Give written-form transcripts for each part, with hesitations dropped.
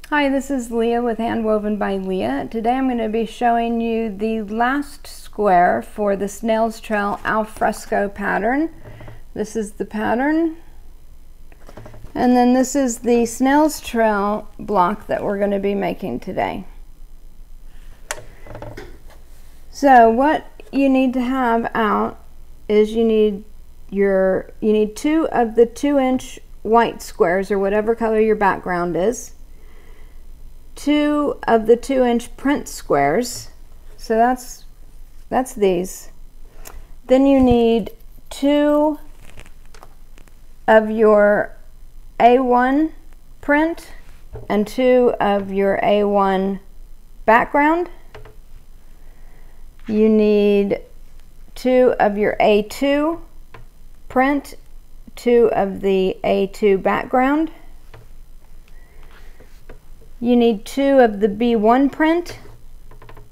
Hi, this is Leah with Handwoven by Leah. Today I'm going to be showing you the last square for the Snails Trail al fresco pattern. This is the pattern, and then this is the Snails Trail block that we're going to be making today. So what you need to have out is you need 2 of the 2-inch white squares, or whatever color your background is. 2 of the 2-inch print squares, so that's these. Then you need 2 of your A1 print and 2 of your A1 background. You need 2 of your A2 print, 2 of the A2 background. You need 2 of the B1 print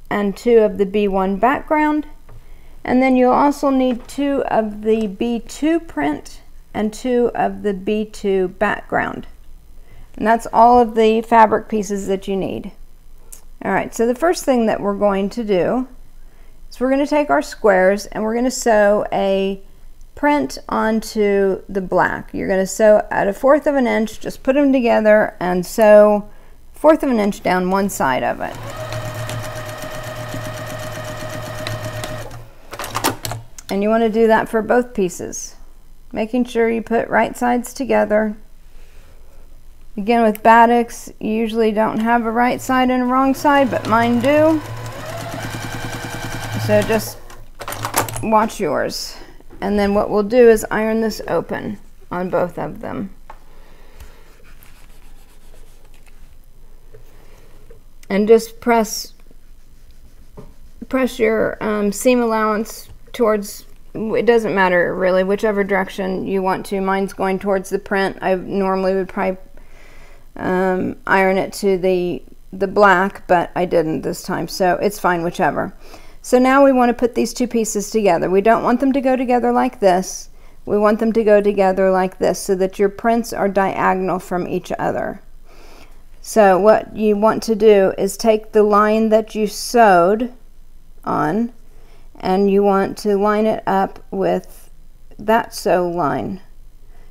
and 2 of the B1 background, and then you'll also need 2 of the B2 print and 2 of the B2 background. And that's all of the fabric pieces that you need. Alright, so the first thing that we're going to do is we're going to take our squares and we're going to sew a print onto the black. You're going to sew at 1/4 of an inch, just put them together and sew 1/4 of an inch down one side of it. And you want to do that for both pieces, making sure you put right sides together. Again, with batiks, you usually don't have a right side and a wrong side, but mine do. So just watch yours. And then what we'll do is iron this open on both of them. And just press your seam allowance towards, it doesn't matter really, whichever direction you want to. Mine's going towards the print. I normally would probably iron it to the black, but I didn't this time, so it's fine whichever. So now we want to put these two pieces together. We don't want them to go together like this. We want them to go together like this so that your prints are diagonal from each other. So what you want to do is take the line that you sewed on and you want to line it up with that sew line.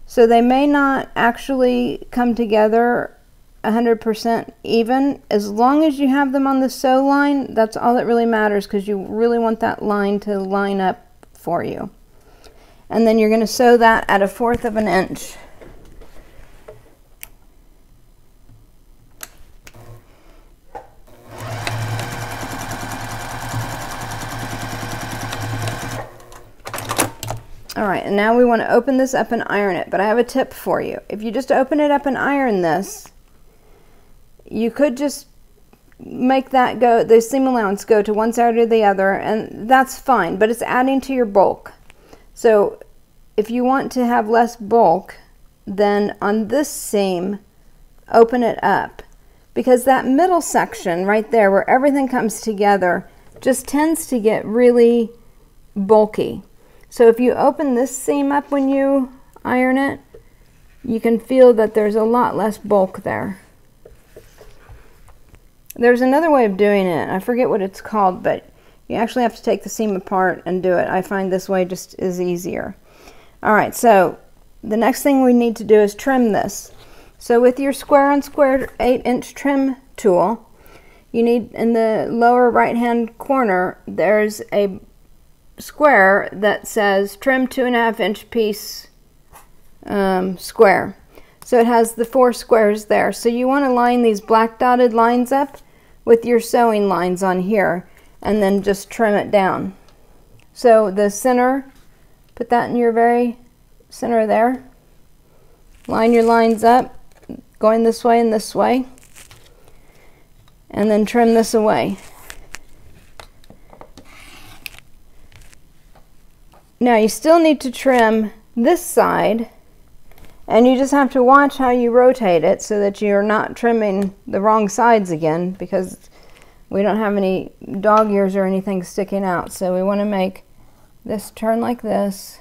So they may not actually come together 100% even. As long as you have them on the sew line, that's all that really matters, because you really want that line to line up for you. And then you're going to sew that at 1/4 of an inch. Alright, and now we want to open this up and iron it, but I have a tip for you. If you just open it up and iron this, you could just make that go, the seam allowance go to one side or the other, and that's fine, but it's adding to your bulk. So if you want to have less bulk, then on this seam, open it up, because that middle section right there where everything comes together just tends to get really bulky. So if you open this seam up when you iron it, you can feel that there's a lot less bulk there. There's another way of doing it. I forget what it's called, but you actually have to take the seam apart and do it. I find this way just is easier. Alright, so the next thing we need to do is trim this. So with your square on square 8-inch trim tool, you need, in the lower right hand corner, there's a square that says trim 2.5-inch piece square. So it has the 4 squares there. So you want to line these black dotted lines up with your sewing lines on here, and then just trim it down. So the center, put that in your very center there. Line your lines up, going this way and this way, and then trim this away. Now you still need to trim this side, and you just have to watch how you rotate it so that you're not trimming the wrong sides again, because we don't have any dog ears or anything sticking out. So we want to make this turn like this,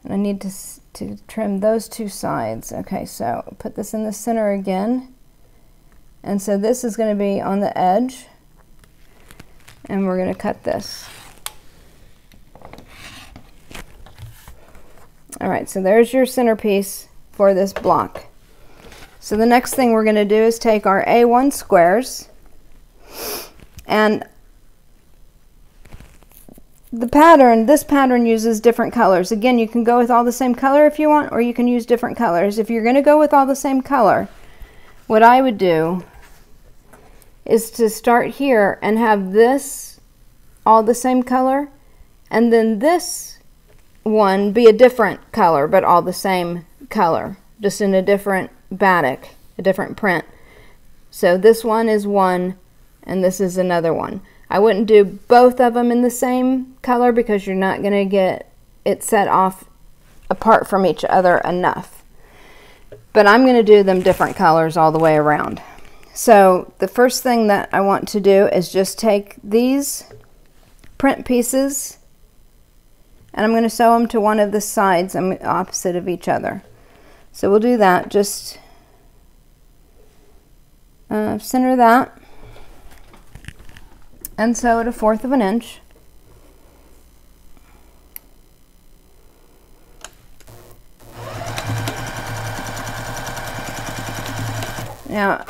and I need to to trim those two sides. Okay, so put this in the center again. And so this is going to be on the edge. And we're going to cut this. Alright, so there's your centerpiece for this block. So the next thing we're going to do is take our A1 squares, and this pattern uses different colors. Again, you can go with all the same color if you want, or you can use different colors. If you're going to go with all the same color, what I would do is to start here and have this all the same color, and then this one be a different color but all the same color, just in a different batik, a different print. So this one is one and this is another one. I wouldn't do both of them in the same color because you're not going to get it set off apart from each other enough. But I'm going to do them different colors all the way around. So the first thing that I want to do is just take these print pieces and I'm going to sew them to one of the sides opposite of each other. So we'll do that. Just center that and sew it 1/4 of an inch. Now,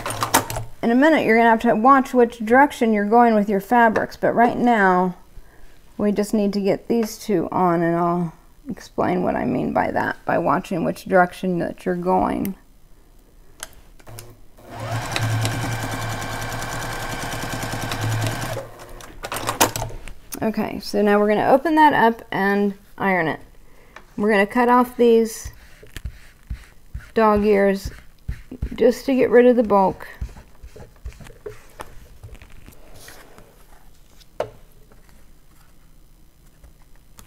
in a minute, you're going to have to watch which direction you're going with your fabrics, but right now, we just need to get these two on, and I'll explain what I mean by that, by watching which direction that you're going. Okay, so now we're going to open that up and iron it. We're going to cut off these dog ears just to get rid of the bulk.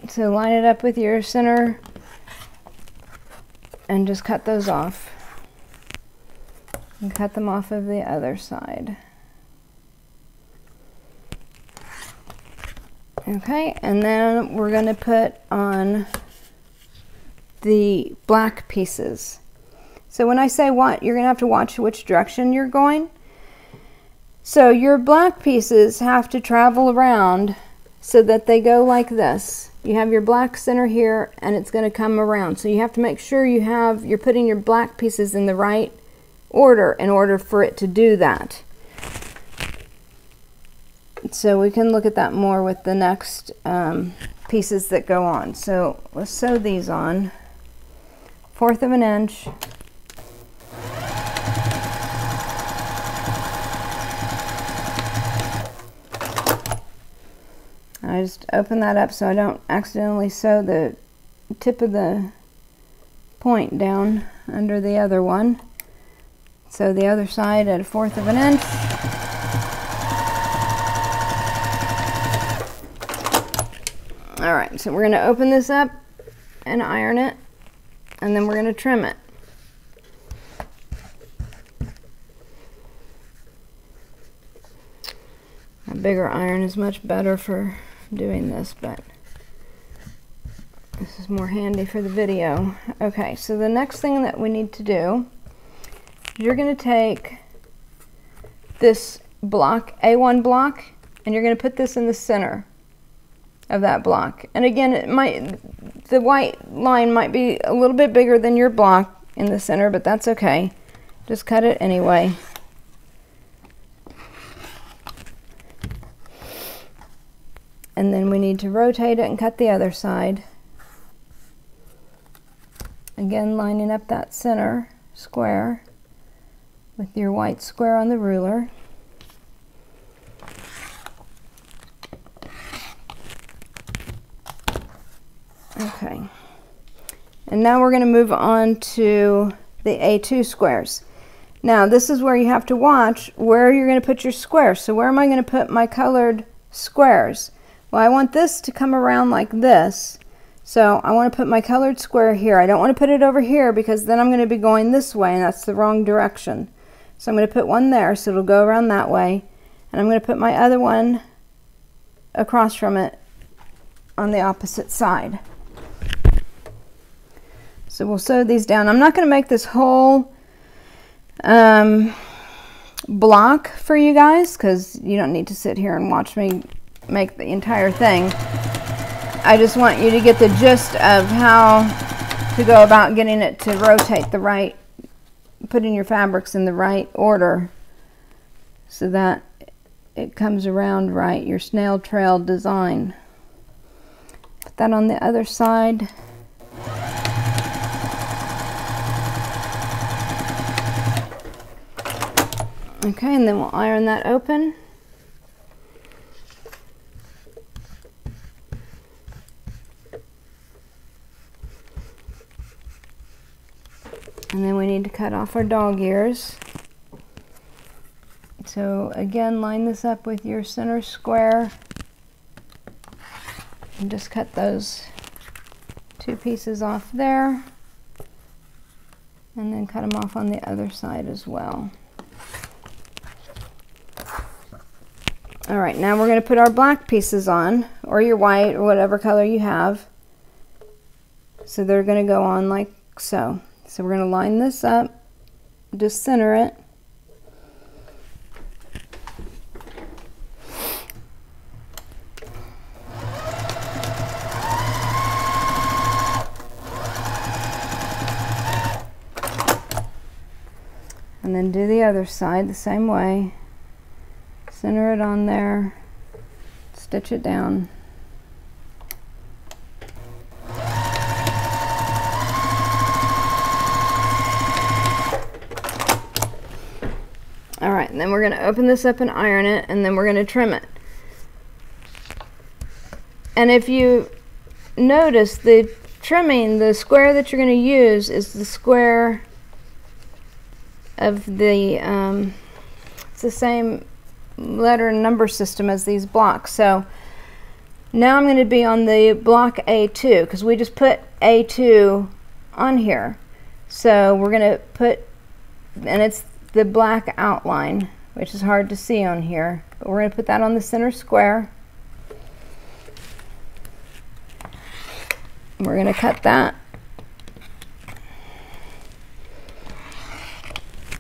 So line it up with your center and just cut those off. And cut them off of the other side. Okay, and then we're going to put on the black pieces. So when I say what, you're going to have to watch which direction you're going. So your black pieces have to travel around so that they go like this. You have your black center here and it's going to come around. So you have to make sure you're putting your black pieces in the right order in order for it to do that. So we can look at that more with the next pieces that go on. So let's sew these on. 1/4 of an inch. I just open that up so I don't accidentally sew the tip of the point down under the other one. Sew the other side at 1/4 of an inch. Alright, so we're going to open this up and iron it, and then we're going to trim it. A bigger iron is much better for doing this, but this is more handy for the video. Okay, so the next thing that we need to do, you're going to take this block, A1 block, and you're going to put this in the center of that block. And again, the white line might be a little bit bigger than your block in the center, but that's okay. Just cut it anyway. And then we need to rotate it and cut the other side. Again, lining up that center square with your white square on the ruler. Okay. And now we're going to move on to the A2 squares. Now this is where you have to watch where you're going to put your squares. So where am I going to put my colored squares? Well, I want this to come around like this. So I want to put my colored square here. I don't want to put it over here because then I'm going to be going this way and that's the wrong direction. So I'm going to put one there so it'll go around that way. And I'm going to put my other one across from it on the opposite side. So we'll sew these down. I'm not going to make this whole block for you guys, because you don't need to sit here and watch me make the entire thing. I just want you to get the gist of how to go about getting it to rotate the right, putting your fabrics in the right order so that it comes around right, your snail trail design. Put that on the other side. Okay, and then we'll iron that open. And then we need to cut off our dog ears. So again, line this up with your center square and just cut those 2 pieces off there, and then cut them off on the other side as well. All right, now we're going to put our black pieces on, or your white, or whatever color you have. So they're going to go on like so. So we're going to line this up, just center it. And then do the other side the same way. Center it on there, stitch it down. All right, and then we're going to open this up and iron it, and then we're going to trim it. And if you notice, the trimming, the square that you're going to use is the square of the, it's the same letter and number system as these blocks. So now I'm going to be on the block A2, because we just put A2 on here. So we're going to put, and it's the black outline, which is hard to see on here, but we're going to put that on the center square. We're going to cut that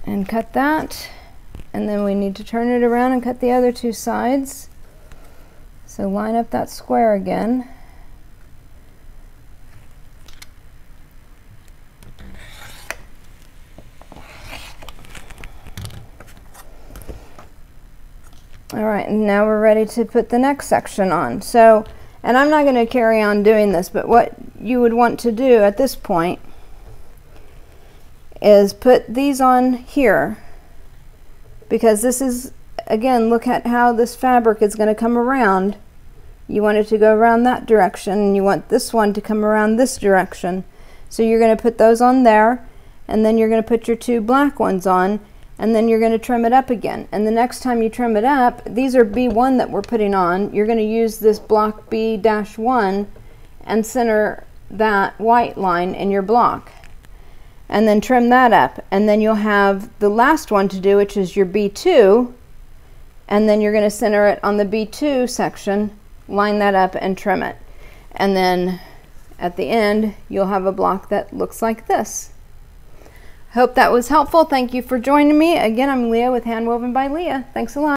and cut that, and then we need to turn it around and cut the other 2 sides. So line up that square again. All right, and now we're ready to put the next section on. So, and I'm not going to carry on doing this, but what you would want to do at this point is put these on here, because this is, again, look at how this fabric is going to come around. You want it to go around that direction, and you want this one to come around this direction. So you're going to put those on there, and then you're going to put your 2 black ones on, and then you're going to trim it up again. And the next time you trim it up, these are B1 that we're putting on, you're going to use this block B-1 and center that white line in your block. And then trim that up, and then you'll have the last one to do, which is your B2, and then you're going to center it on the B2 section, line that up and trim it, and then at the end you'll have a block that looks like this. Hope that was helpful. Thank you for joining me. Again, I'm Leah with Handwoven by Leah. Thanks a lot.